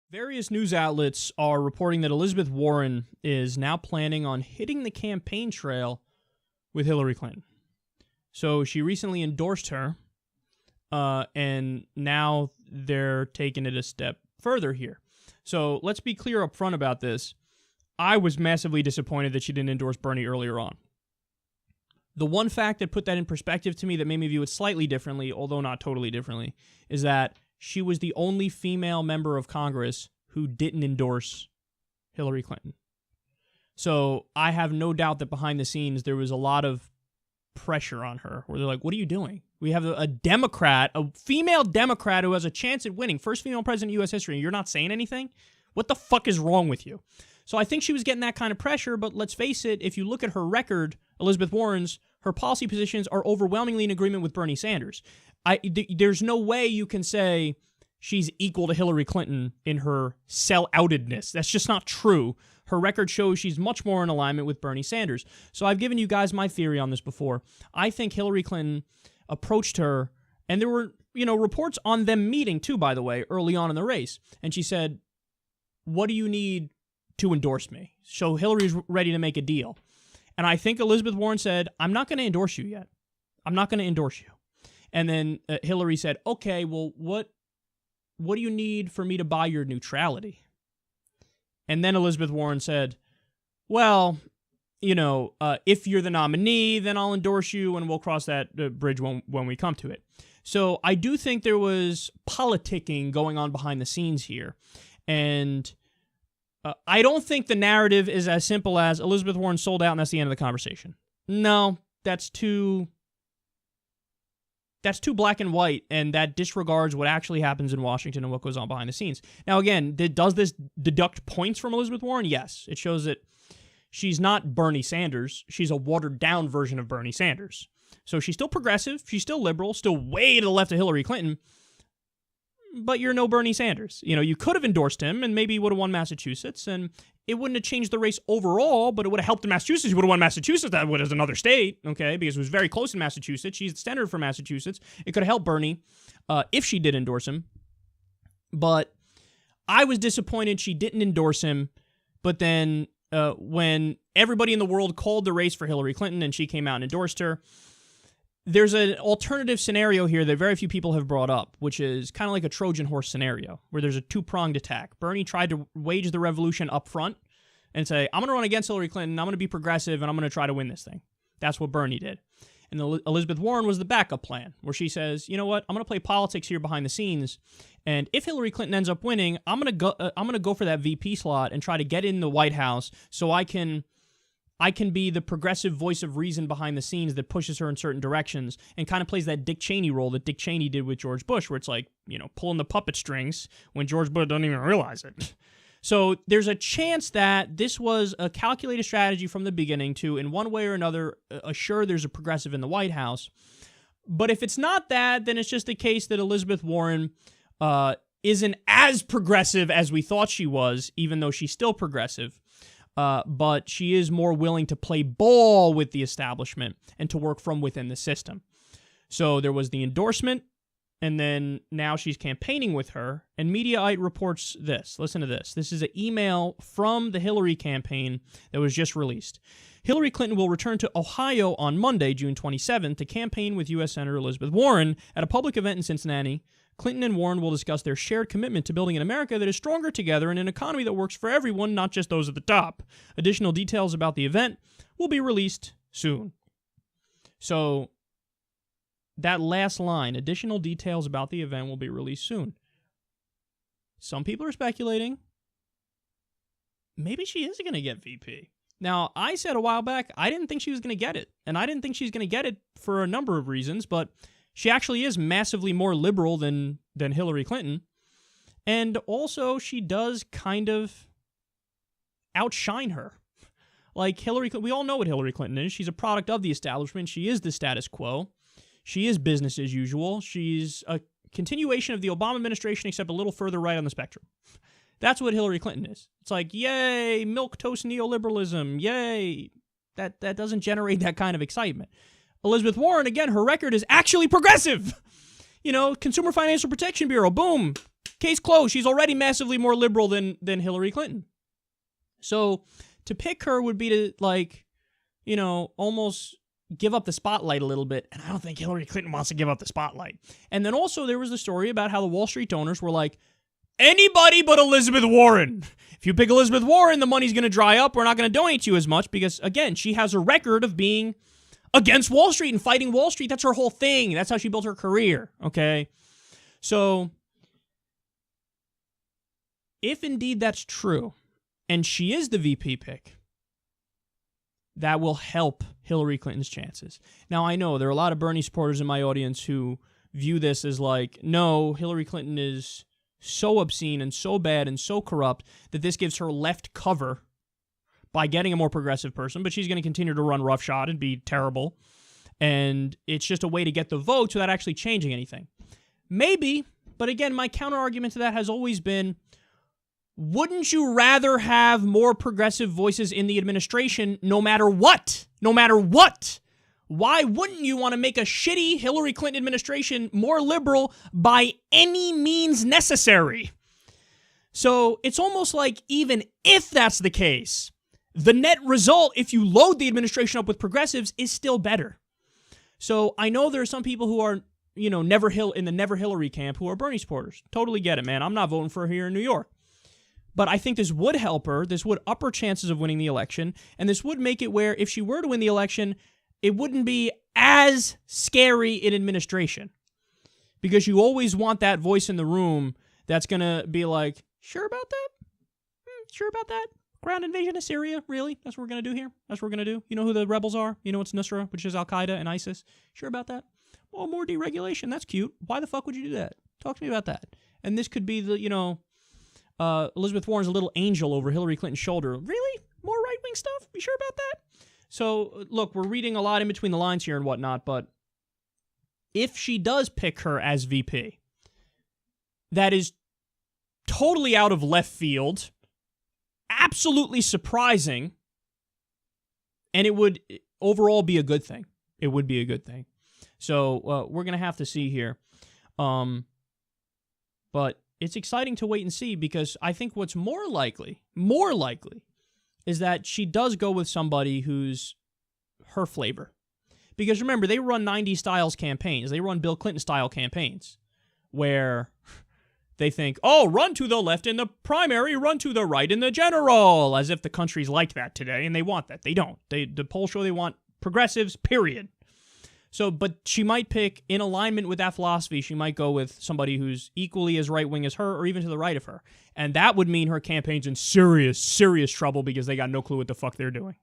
Various news outlets are reporting that Elizabeth Warren is now planning on hitting the campaign trail with Hillary Clinton. So she recently endorsed her, and now they're taking it a step further here. So let's be clear up front about this. I was massively disappointed that she didn't endorse Bernie earlier on. The one fact that put that in perspective to me that made me view it slightly differently, although not totally differently, is that she was the only female member of Congress who didn't endorse Hillary Clinton. So I have no doubt that behind the scenes there was a lot of pressure on her where they're like, what are you doing? We have a Democrat, a female Democrat who has a chance at winning, first female president in U.S. history, and you're not saying anything? What the fuck is wrong with you? So I think she was getting that kind of pressure, but let's face it, if you look at her record, Elizabeth Warren's, her policy positions are overwhelmingly in agreement with Bernie Sanders. There's no way you can say she's equal to Hillary Clinton in her sell-outedness. That's just not true. Her record shows she's much more in alignment with Bernie Sanders. So I've given you guys my theory on this before. I think Hillary Clinton approached her, and there were, reports on them meeting too, by the way, early on in the race. And she said, what do you need to endorse me? So Hillary's ready to make a deal. And I think Elizabeth Warren said, I'm not going to endorse you yet. I'm not going to endorse you. And then Hillary said, okay, well, what do you need for me to buy your neutrality? And then Elizabeth Warren said, well, if you're the nominee, then I'll endorse you and we'll cross that bridge when we come to it. So I do think there was politicking going on behind the scenes here. And I don't think the narrative is as simple as Elizabeth Warren sold out and that's the end of the conversation. No, that's too black and white, and that disregards what actually happens in Washington and what goes on behind the scenes. Now, again, does this deduct points from Elizabeth Warren? Yes. It shows that she's not Bernie Sanders. She's a watered-down version of Bernie Sanders. So she's still progressive. She's still liberal, still way to the left of Hillary Clinton, but you're no Bernie Sanders. You could have endorsed him, and maybe he would have won Massachusetts, and it wouldn't have changed the race overall, but it would have helped in Massachusetts. He would have won Massachusetts. That would as another state, okay, because it was very close in Massachusetts. She's the senator for Massachusetts. It could have helped Bernie if she did endorse him. But I was disappointed she didn't endorse him. But then when everybody in the world called the race for Hillary Clinton and she came out and endorsed her, there's an alternative scenario here that very few people have brought up, which is kind of like a Trojan horse scenario, where there's a two-pronged attack. Bernie tried to wage the revolution up front and say, I'm going to run against Hillary Clinton, I'm going to be progressive, and I'm going to try to win this thing. That's what Bernie did. And Elizabeth Warren was the backup plan, where she says, you know what, I'm going to play politics here behind the scenes, and if Hillary Clinton ends up winning, I'm going to go for that VP slot and try to get in the White House so I can be the progressive voice of reason behind the scenes that pushes her in certain directions and kind of plays that Dick Cheney role that Dick Cheney did with George Bush, where it's like, pulling the puppet strings when George Bush doesn't even realize it. So there's a chance that this was a calculated strategy from the beginning to, in one way or another, assure there's a progressive in the White House. But if it's not that, then it's just the case that Elizabeth Warren isn't as progressive as we thought she was, even though she's still progressive. But she is more willing to play ball with the establishment and to work from within the system. So there was the endorsement, and then now she's campaigning with her, and Mediaite reports this. Listen to this. This is an email from the Hillary campaign that was just released. Hillary Clinton will return to Ohio on Monday, June 27th, to campaign with U.S. Senator Elizabeth Warren at a public event in Cincinnati. Clinton and Warren will discuss their shared commitment to building an America that is stronger together and an economy that works for everyone, not just those at the top. Additional details about the event will be released soon. So that last line, additional details about the event will be released soon. Some people are speculating maybe she is going to get VP. Now, I said a while back I didn't think she was going to get it, and I didn't think she was going to get it for a number of reasons, but she actually is massively more liberal than Hillary Clinton. And also, she does kind of outshine her. Like Hillary Clinton, we all know what Hillary Clinton is. She's a product of the establishment. She is the status quo. She is business as usual. She's a continuation of the Obama administration, except a little further right on the spectrum. That's what Hillary Clinton is. It's like, yay, milquetoast neoliberalism, yay. That doesn't generate that kind of excitement. Elizabeth Warren, again, her record is actually progressive. Consumer Financial Protection Bureau, boom, Case closed. She's already massively more liberal than Hillary Clinton. So to pick her would be to, like, you know, almost give up the spotlight a little bit. And I don't think Hillary Clinton wants to give up the spotlight. And then also there was the story about how the Wall Street donors were like, anybody but Elizabeth Warren. If you pick Elizabeth Warren, the money's going to dry up. We're not going to donate to you as much because, again, she has a record of being against Wall Street and fighting Wall Street. That's her whole thing. That's how she built her career, okay? So if indeed that's true, and she is the VP pick, that will help Hillary Clinton's chances. Now, I know there are a lot of Bernie supporters in my audience who view this as like, no, Hillary Clinton is so obscene and so bad and so corrupt that this gives her left cover by getting a more progressive person, but she's going to continue to run roughshod and be terrible. And it's just a way to get the votes without actually changing anything. Maybe, but again, my counter-argument to that has always been, wouldn't you rather have more progressive voices in the administration no matter what? No matter what? Why wouldn't you want to make a shitty Hillary Clinton administration more liberal by any means necessary? So it's almost like even if that's the case, the net result, if you load the administration up with progressives, is still better. So I know there are some people who are, you know, in the Never Hillary camp who are Bernie supporters. Totally get it, man. I'm not voting for her here in New York. But I think this would help her. This would up her chances of winning the election. And this would make it where if she were to win the election, it wouldn't be as scary in administration. Because you always want that voice in the room that's going to be like, sure about that? Sure about that? Ground invasion of Syria? Really? That's what we're going to do here? That's what we're going to do? You know who the rebels are? You know it's Nusra, which is Al-Qaeda and ISIS? Sure about that? Well, more deregulation. That's cute. Why the fuck would you do that? Talk to me about that. And this could be the, you know, Elizabeth Warren's a little angel over Hillary Clinton's shoulder. Really? More right-wing stuff? You sure about that? So, look, we're reading a lot in between the lines here and whatnot, but if she does pick her as VP, that is totally out of left field, absolutely surprising, and it would overall be a good thing. It would be a good thing. So, we're going to have to see here. But it's exciting to wait and see because I think what's more likely, is that she does go with somebody who's her flavor. Because remember, they run 90s styles campaigns. They run Bill Clinton style campaigns where they think, oh, run to the left in the primary, run to the right in the general, as if the country's like that today, and they want that. They don't. The polls show they want progressives, period. So, but she might pick, in alignment with that philosophy, she might go with somebody who's equally as right-wing as her or even to the right of her. And that would mean her campaign's in serious, serious trouble because they got no clue what the fuck they're doing.